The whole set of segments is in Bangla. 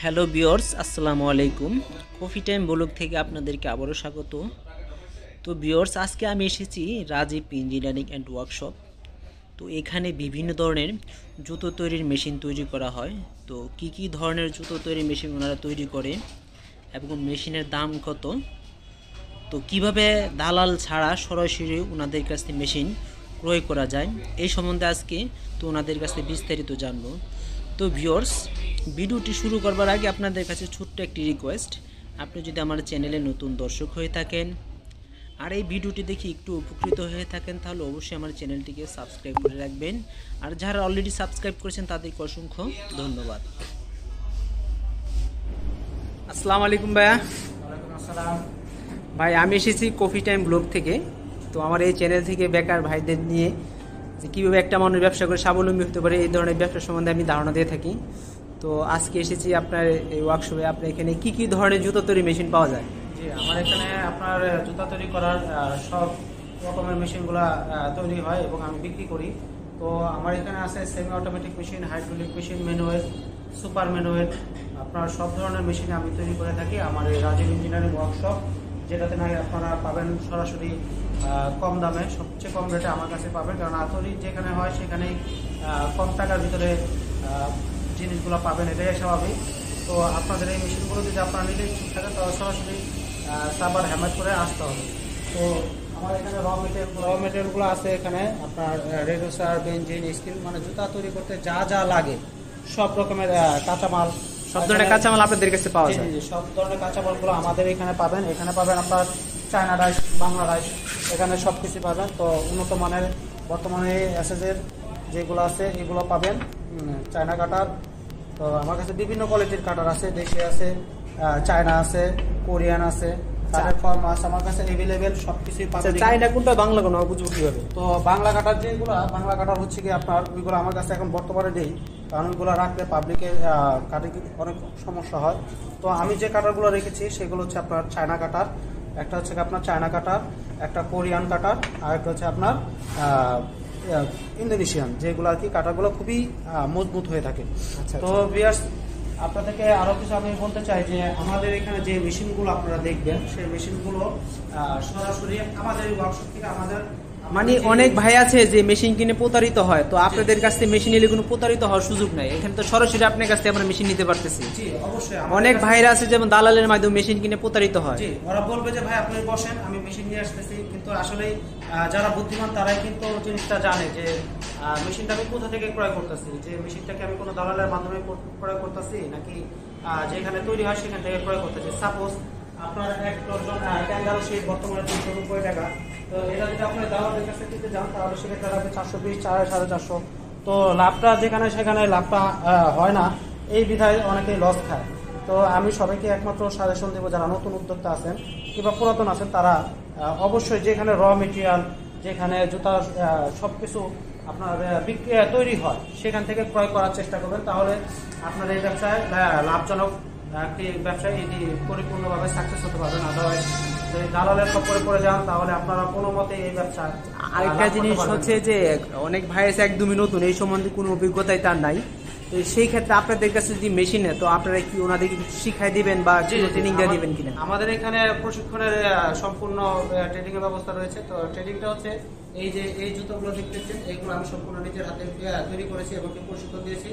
হ্যালো ভিউয়ার্স, আসসালামু আলাইকুম। কফি টাইম ব্লগ থেকে আপনাদেরকে আবারও স্বাগত। তো ভিউয়ার্স, আজকে আমি এসেছি রাজীব ইঞ্জিনিয়ারিং অ্যান্ড ওয়ার্কশপ। তো এখানে বিভিন্ন ধরনের জুতো তৈরির মেশিন তৈরি করা হয়। তো কি ধরনের জুতো তৈরির মেশিন ওনারা তৈরি করে এবং মেশিনের দাম কত, তো কিভাবে দালাল ছাড়া সরাসরি ওনাদের কাছ থেকে মেশিন ক্রয় করা যায়, এই সম্বন্ধে আজকে তো ওনাদের কাছ থেকে বিস্তারিত জানবো। তো ভিউয়ার্স, ভিডিওটি শুরু করবার আগে আপনাদের কাছে ছোট্ট একটি রিকোয়েস্ট, আপনি যদি আমার চ্যানেলে নতুন দর্শক হয়ে থাকেন আর এই ভিডিওটি দেখে একটু উপকৃত হয়ে থাকেন, তাহলে অবশ্যই আমার চ্যানেলটিকে সাবস্ক্রাইব করে রাখবেন। আর যারা অলরেডি সাবস্ক্রাইব করেছেন তাদেরকে অসংখ্য ধন্যবাদ। আসসালামু আলাইকুম ভাইয়া। ওয়ালাইকুম আসসালাম। ভাই, আমি এসেছি কফি টাইম ব্লগ থেকে। তো আমার এই চ্যানেল থেকে বেকার ভাইদের নিয়ে যে কীভাবে একটা মানুষ ব্যবসা করে স্বাবলম্বী হতে পারে, এই ধরনের ব্যবসা সম্বন্ধে আমি ধারণা দিয়ে থাকি। তো আজকে এসেছি আপনার এই ওয়ার্কশপে। আপনার এখানে কি ধরনের জুতো তৈরি মেশিন পাওয়া যায়? জি, আমার এখানে আপনার জুতা তৈরি করার সব রকমের মেশিনগুলো তৈরি হয় এবং আমি বিক্রি করি। তো আমার এখানে আছে semi automatic machine, hydraulic machine, manual, super manual, আপনার সব ধরনের মেশিন আমি তৈরি করে থাকি আমার এই রাজীব ইঞ্জিনিয়ারিং ওয়ার্কশপ, যেটাতে নাকি আপনারা পাবেন সরাসরি কম দামে, সবচেয়ে কম রেটে আমার কাছে পাবেন। কারণ আতরি যেখানে হয় সেখানেই কম টাকার ভিতরে জিনিসগুলো পাবেন, এটাই স্বাভাবিক। তো আপনাদের এই মেশিনগুলো যদি আপনারা নিতে ইচ্ছুক থাকেন তাহলে সরাসরি সাবার হ্যামার করে আসতে হবে। তো আমার এখানে র মেটেরিয়ালগুলো আছে। এখানে আপনার রেডোসার, বেঞ্জিন, স্টিল, মানে জুতা তৈরি করতে যা যা লাগে সব রকমের কাঁচামাল, সব ধরনের কাঁচামাল আপনাদের কাছে পাওয়া যায়? সব ধরনের কাঁচামালগুলো আমাদের এখানে পাবেন। এখানে পাবেন আপনার চায়না রাইস, বাংলা রাইস, এখানে সব কিছু পাবেন। তো উন্নত মানের বর্তমানে এসএসের যেগুলো আছে এগুলো পাবেন। চায়না কাটার, তো আমার কাছে বিভিন্ন কোয়ালিটির কাটার আছে, দেশি আছে, চায়না আছে, কোরিয়ান আছে, কাটার ফর্ম আছে, আমার কাছে এভেলেবেল সবকিছুই পাবেন। চায়না কোনটা, বাংলা কোনটা বুঝবো কিভাবে? তো বাংলা কাটার যেগুলো, বাংলা কাটার হচ্ছে কি আপনার ওইগুলো আমার কাছে এখন বর্তমানে নেই, কারণ ওইগুলো রাখলে পাবলিকের কাটে অনেক সমস্যা হয়। তো আমি যে কাটারগুলো রেখেছি সেগুলো হচ্ছে আপনার চায়না কাটার, একটা হচ্ছে আপনার চায়না কাটার, একটা কোরিয়ান কাটার, আর একটা হচ্ছে আপনার ইন্দোনেশিয়ান, যেগুলো আর কি কাটারগুলো খুবই মজবুত হয়ে থাকে। তো ভিউয়ার্স, আপনাদেরকে আরো কিছু আমি বলতে চাই যে আমাদের এখানে যে মেশিনগুলো আপনারা দেখবেন সেই মেশিনগুলো সরাসরি আমাদের এই ওয়ার্কশপ থেকে আমাদের, মানে অনেক ভাই আছে যে মেশিন কিনে প্রতারিত হয়, তো আপনাদের কাছ থেকে মেশিন নিলে কোনো প্রতারিত হওয়ার সুযোগ নাই। এখানে তো সরাসরি আপনার কাছ থেকে আমরা মেশিন নিতে পারতেছি। জি অবশ্যই। অনেক ভাইরা আছে যেমন দালালের মাধ্যমে মেশিন কিনে প্রতারিত হয়। জি, ওরা বলবে যে ভাই আপনি বসেন, আমি মেশিন নিয়ে আসতেছি, কিন্তু আসলে যারা বুদ্ধিমান তারাই কিন্তু জিনিসটা জানে যে মেশিনটা আমি কোথা থেকে ক্রয় করতেছি, যে মেশিনটাকে আমি কোনো দালালের মাধ্যমে ক্রয় করতেছি নাকি যেখানে তৈরি হয় সেখান থেকে ক্রয় করতেছি। সাপোজ আপনার এক ডজন ক্যাঙ্গারু শিট বর্তমানে 390 টাকা, তো এটা যদি আপনি দালালের কাছে দিতে যান তাহলে সেক্ষেত্রে লাগবে 420, 450। তো লাভটা যেখানে সেখানে লাভটা হয় না, এই বিধায় অনেকেই লস খায়। তো আমি সবাইকে একমাত্র সাজেশন দেবো, যারা নতুন উদ্যোক্তা আছেন কিংবা পুরাতন আছেন তারা অবশ্যই যেখানে র মেটেরিয়াল, যেখানে জুতার সবকিছু আপনার তৈরি হয় সেখান থেকে ক্রয় করার চেষ্টা করবেন, তাহলে আপনার এই ব্যবসায় লাভজনক একটি ব্যবসায় এটি পরিপূর্ণভাবে সাকসেস হতে পারবেন। আদারওয়াইজ যদি দালালের খপ্পরে পড়ে যান তাহলে আপনারা কোনো মতে এই ব্যবসা। আরেকটা জিনিস হচ্ছে যে অনেক ভাই আছে একদমই নতুন, এই সম্বন্ধে কোনো অভিজ্ঞতাই তার নাই। তো সেই ক্ষেত্রে আপনাদের কাছে যদি মেশিন নেয় তো আপনারা কি ওনাদেরকে শিখাই দিবেন বা ট্রেনিং দিয়ে দিবেন কিনা? আমাদের এখানে প্রশিক্ষণের সম্পূর্ণ ট্রেনিং এর ব্যবস্থা রয়েছে। তো ট্রেনিংটা হচ্ছে এই যে এই জুতোগুলো দেখতেছেন, এইগুলো আমি সম্পূর্ণ নিজের হাতে তৈরি করেছি এবং প্রশিক্ষণ দিয়েছি।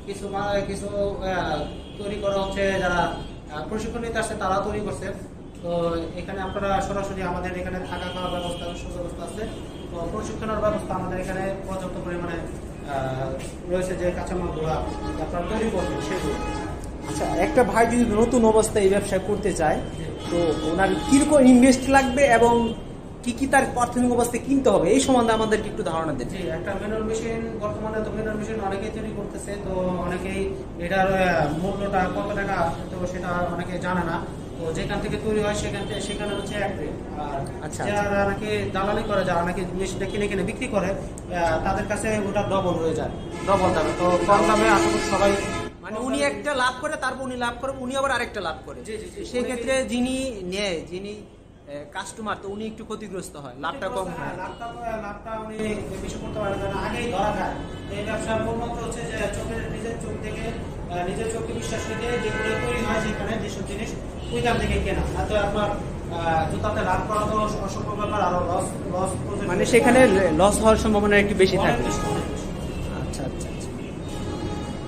কিছু কিছু তৈরি করা হচ্ছে যারা প্রশিক্ষণ নিতে আসছে তারা তৈরি করছে। তো এখানে আপনারা সরাসরি আমাদের এখানে থাকা খাওয়ার ব্যবস্থা, সুব্যবস্থা আছে। তো প্রশিক্ষণের ব্যবস্থা আমাদের এখানে পর্যাপ্ত পরিমাণে রয়েছে, যে কাঁচামালগুলো আপনারা তৈরি করবেন সেগুলো। আচ্ছা, একটা ভাই যদি নতুন অবস্থায় এই ব্যবসা করতে চায় তো ওনার কিরকম ইনভেস্ট লাগবে এবং কি তার প্রাথমিক অবস্থায় কিনতে হবে, এই সম্বন্ধে আমাদেরকে একটু ধারণা দেন। জি, একটা ম্যানুয়াল মেশিন বর্তমানে তো ম্যানুয়াল মেশিন অনেকেই তৈরি করতেছে, তো অনেকেই এটার মূল্যটা কত টাকা তো সেটা অনেকে জানে না। তো যেখান থেকে তৈরি হয় সেখানে হচ্ছে এক রেট। আর যারা নাকি দালালি করে, যারা নাকি মেশিনটা কিনে কিনে বিক্রি করে, তাদের কাছে ওটা ডবল হয়ে যায়, ডবল দামে। তো কম দামে আশা করি সবাই, মানে উনি একটা লাভ করে, তারপর উনি লাভ করে, উনি আবার আরেকটা লাভ করে। সেই ক্ষেত্রে যিনি নেয়, যিনি কাস্টমার, তো উনি একটু ক্ষতিগ্রস্ত হয়, লাভটা কম হয়। লাভটা উনি বেশি করতে পারেন না, আগেই ধরা খায়। এই ব্যবসার মূল মন্ত্র হচ্ছে যে নিজের চোখ দেখে, নিজের চোখকে বিশ্বাস রেখে যেগুলো হয় যেখানে যেসব জিনিস ওইখান থেকে কেনা, না তো আপনার জুতাতে লাভ করা তো অসম্ভব ব্যাপার, আরো লস লস মানে সেখানে লস হওয়ার সম্ভাবনা একটু বেশি অনেক থাকে। বেশি, অনেক বেশি। আচ্ছা আচ্ছা আচ্ছা।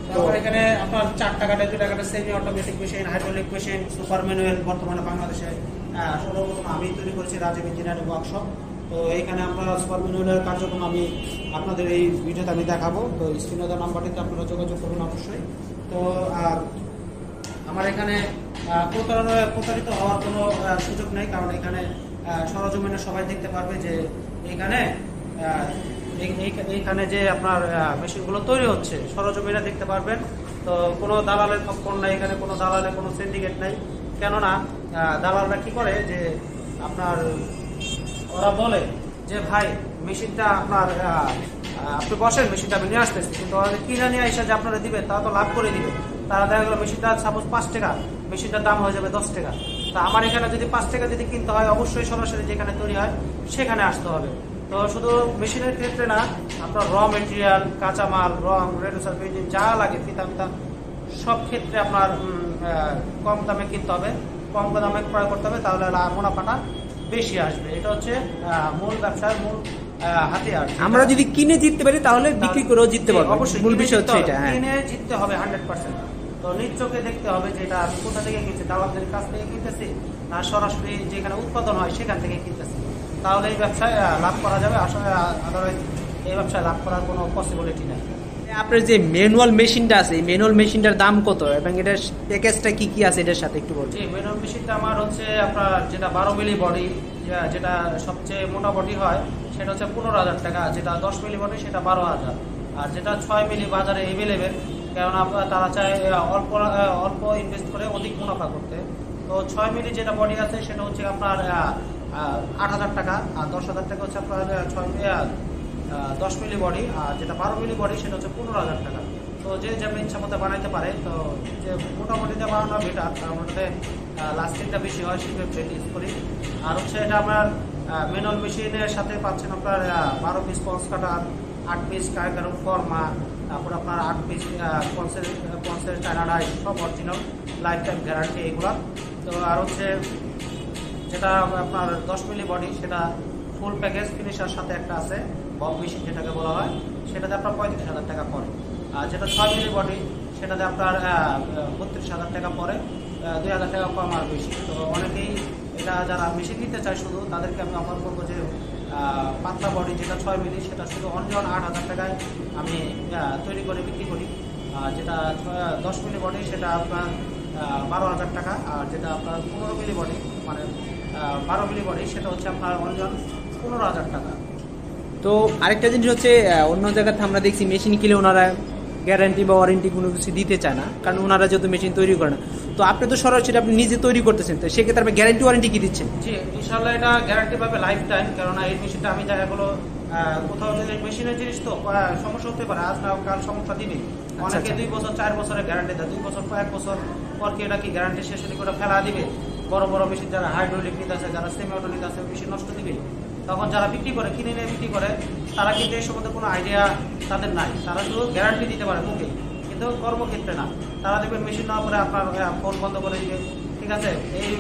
তারপর এখানে আপনার 4 টাকাটা 2 টাকাটা semi automatic machine, hydraulic machine, super manual বর্তমানে বাংলাদেশে সর্বপ্রথম আমি তৈরি করেছি রাজীব ইঞ্জিনিয়ারিং ওয়ার্কশপ। তো এইখানে আমরা সুপার ম্যানুয়ালের কার্যক্রম আমি আপনাদের এই ভিডিওতে আমি দেখাবো। তো স্ক্রিনে দেওয়া নাম্বারটিতে আপনারা যোগাযোগ করুন অবশ্যই। তো আর আমার এখানে প্রতারিত হওয়ার কোনো সুযোগ নেই, কারণ এখানে সরজমিনে সবাই দেখতে পারবে যে এখানে এইখানে যে আপনার মেশিনগুলো তৈরি হচ্ছে সরজমিনে দেখতে পারবেন। তো কোনো দালালের খপ্পর নাই এখানে, কোনো দালালের কোনো সিন্ডিকেট নাই। কেননা দালালরা কি করে যে আপনার ওরা বলে যে ভাই মেশিনটা আপনার আপনি বসেন, মেশিনটা আমি নিয়ে আসতেছি, কিন্তু ওরা কিনে নিয়ে এসে যে আপনারা দিবে তা তো লাভ করে দিবে। তারা দেখা গেলো মেশিনটা সাপোজ 5 টাকা, মেশিনটার দাম হয়ে যাবে 10 টাকা। তা আমার এখানে যদি 5 টাকা যদি কিনতে হয়, অবশ্যই সরাসরি যেখানে তৈরি হয় সেখানে আসতে হবে। তো শুধু মেশিনের ক্ষেত্রে না, আপনার র মেটেরিয়াল, কাঁচামাল, রং, রেডুসার, বেঞ্জিন যা লাগে ফিতা ফিতা সব ক্ষেত্রে আপনার কম দামে কিনতে হবে, কম দামে ক্রয় করতে হবে, তাহলে মুনাফাটা বেশি আসবে। এটা হচ্ছে মূল ব্যবসার মূল হাতিয়ার। আমরা যদি কিনে জিততে পারি তাহলে বিক্রি করেও জিততে পারবো, অবশ্যই মূল বিষয় হচ্ছে এটা। হ্যাঁ, কিনে জিততে হবে 100%। তো নিজ চোখে দেখতে হবে যে এটা আমি কোথা থেকে কিনছি, দালালদের কাছ থেকে কিনতেছি না সরাসরি যেখানে উৎপাদন হয় সেখান থেকে কিনতেছি, তাহলে এই ব্যবসায় লাভ করা যাবে। আসলে আদারওয়াইজ এই ব্যবসায় লাভ করার কোনো পসিবিলিটি নেই। আপনার যে ম্যানুয়াল মেশিনটা আছে, এই ম্যানুয়াল মেশিনটার দাম কত এবং এটার প্যাকেজটা কি কি আছে এটার সাথে একটু বলুন। জি, ম্যানুয়াল মেশিনটা আমার হচ্ছে আপনার যেটা 12 মিলি বডি, যেটা সবচেয়ে মোটা বডি হয় সেটা হচ্ছে 15,000 টাকা, যেটা 10 মিলি বডি সেটা 12,000, আর যেটা 6 মিলি বাজারে এভেলেবেল, কারণ তারা চায় অল্প ইনভেস্ট করে অধিক মুনাফা করতে। তো 6 মিলি যেটা বডি আছে সেটা হচ্ছে আপনার 8,000 টাকা, আর 10,000 টাকা হচ্ছে আপনার 10 মিলি বডি, আর যেটা 12 মিলি বডি সেটা হচ্ছে 15,000 টাকা। তো যে যেমন ইচ্ছা মতো বানাইতে পারে। তো যে মোটামুটি দিয়ে বানানো বেটার, কারণ ওটাতে লাস্টিংটা বেশি হয়, শিপে প্লেট ইউজ করি। আর হচ্ছে এটা আপনার ম্যানুয়াল মেশিনের সাথে পাচ্ছেন আপনার 12 পিস পঞ্চ কাটার, 8 পিস কায়কার ফর্মা, তারপর আপনার 8 পিস পঞ্চের চায়না ডাই, সব অরিজিনাল, লাইফ টাইম গ্যারান্টি এগুলো। তো আর হচ্ছে যেটা আপনার 10 মিলি বডি সেটা ফুল প্যাকেজ ফিনিশার সাথে একটা আছে, বব মেশিন যেটাকে বলা হয়, সেটাতে আপনার 35,000 টাকা পড়ে। আর যেটা 6 মিলি বডি সেটাতে আপনার 32,000 টাকা পড়ে, 2,000 টাকা কম আর বেশি। তো অনেকেই এটা যারা মেশিন নিতে চায় শুধু, তাদেরকে আমি অফার করবো যে পাতলা বডি যেটা 6 মিলি সেটা শুধু অনলি 8,000 টাকায় আমি তৈরি করে বিক্রি করি। আর যেটা 10 মিলি বডি সেটা আপনার 12,000 টাকা, আর যেটা আপনার 15 মিলি বডি মানে 12 মিলি বডি সেটা হচ্ছে আপনার অনলি 15,000 টাকা। তো আরেকটা জিনিস হচ্ছে অন্য জায়গাতে আমরা দেখছি মেশিন কিনলে ওনারা গ্যারান্টি বা ওয়ারেন্টি কোনো কিছু দিতে চায় না, কারণ ওনারা যেহেতু মেশিন তৈরি করে না। তো আপনি তো সরাসরি আপনি নিজে তৈরি করতেছেন, তো সেক্ষেত্রে আপনি গ্যারান্টি ওয়ারেন্টি কি দিচ্ছেন? জি, ইনশাআল্লাহ এটা গ্যারান্টি পাবে লাইফ টাইম, কেননা এই মেশিনটা আমি জায়গাগুলো কোথাও যদি মেশিনের জিনিস তো সমস্যা হতে পারে, আজ না কাল সমস্যা দিবে। অনেকে 2 বছর 4 বছরের গ্যারান্টি দেয়, 2 বছর 1 বছর পর কি এটা কি গ্যারান্টি শেষ করে ফেলা দিবে? বড় বড় মেশিন যারা হাইড্রোলিক নিতে আছে, যারা সেমি অটোলিক আছে, মেশিন নষ্ট দিবে। তখন যারা বিক্রি করে, কিনে নিয়ে বিক্রি করে, তারা কিন্তু এই সম্বন্ধে কোনো আইডিয়া তাদের নাই। তারা শুধু গ্যারান্টি দিতে পারে মুখে, কিন্তু কর্মক্ষেত্রে না। তারা দেখবেন মেশিন নেওয়ার পরে আপনার ফোন বন্ধ করে দিবে, ঠিক আছে? এই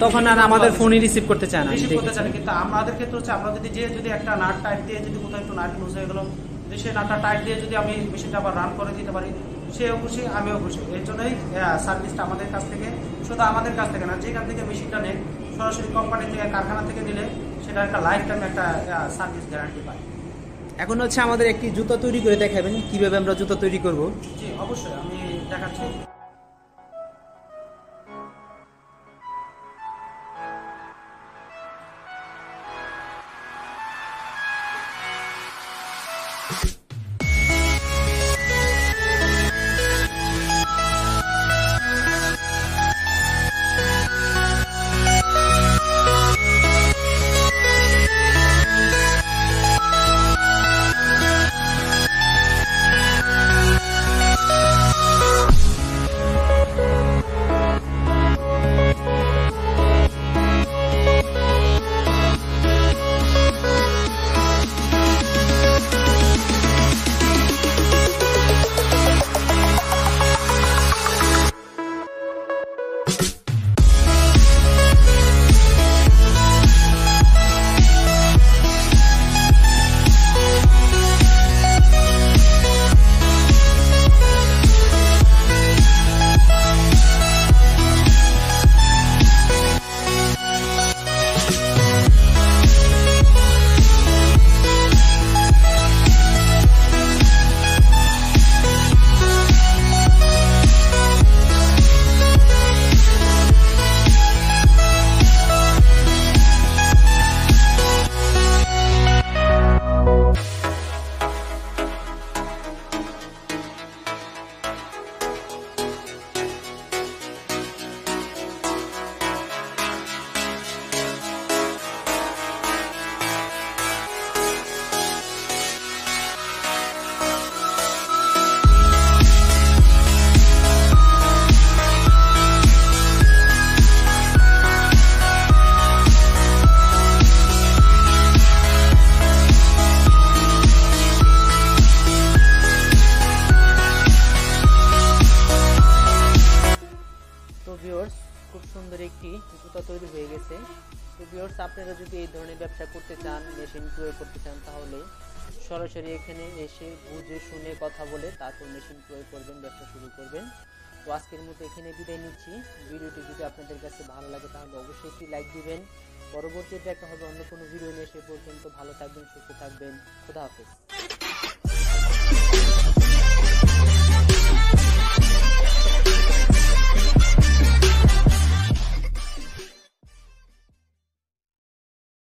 তখন আর আমাদের ফোনই রিসিভ করতে চায় না, রিসিভ করতে চায় না। কিন্তু আমাদের ক্ষেত্রে হচ্ছে আমরা যদি একটা নাট টাইট দিয়ে যদি কোথাও একটু নাট লুজ হয়ে গেলো, যদি সেই নাটটা টাইট দিয়ে যদি আমি মেশিনটা আবার রান করে দিতে পারি, সেও খুশি, আমিও খুশি। এর জন্যই সার্ভিসটা আমাদের কাছ থেকে, শুধু আমাদের কাছ থেকে না, যেখান থেকে মেশিনটা নেই সরাসরি কোম্পানি থেকে, কারখানা থেকে নিলে সেটা একটা লাইফ টাইম একটা সার্ভিস গ্যারান্টি পায়। এখন হচ্ছে আমাদের একটি জুতা তৈরি করে দেখাবেন কিভাবে আমরা জুতা তৈরি করব। জি, অবশ্যই আমি দেখাচ্ছি। সুন্দর একটি জুতা তৈরি হয়ে গেছে। তো ভিউয়ার্স, আপনারা যদি এই ধরনের ব্যবসা করতে চান, মেশিন ক্রয় করতে চান, তাহলে সরাসরি এখানে এসে বুঝে শুনে কথা বলে তারপর মেশিন ক্রয় করবেন, ব্যবসা শুরু করবেন। তো আজকের মতো এখানে বিদায় নিচ্ছি। ভিডিওটি যদি আপনাদের কাছে ভালো লাগে তাহলে অবশ্যই একটি লাইক দিবেন। পরবর্তীতে দেখা হবে অন্য কোনো ভিডিও নিয়ে। সে পর্যন্ত ভালো থাকবেন, সুস্থ থাকবেন। খোদা হাফেজ।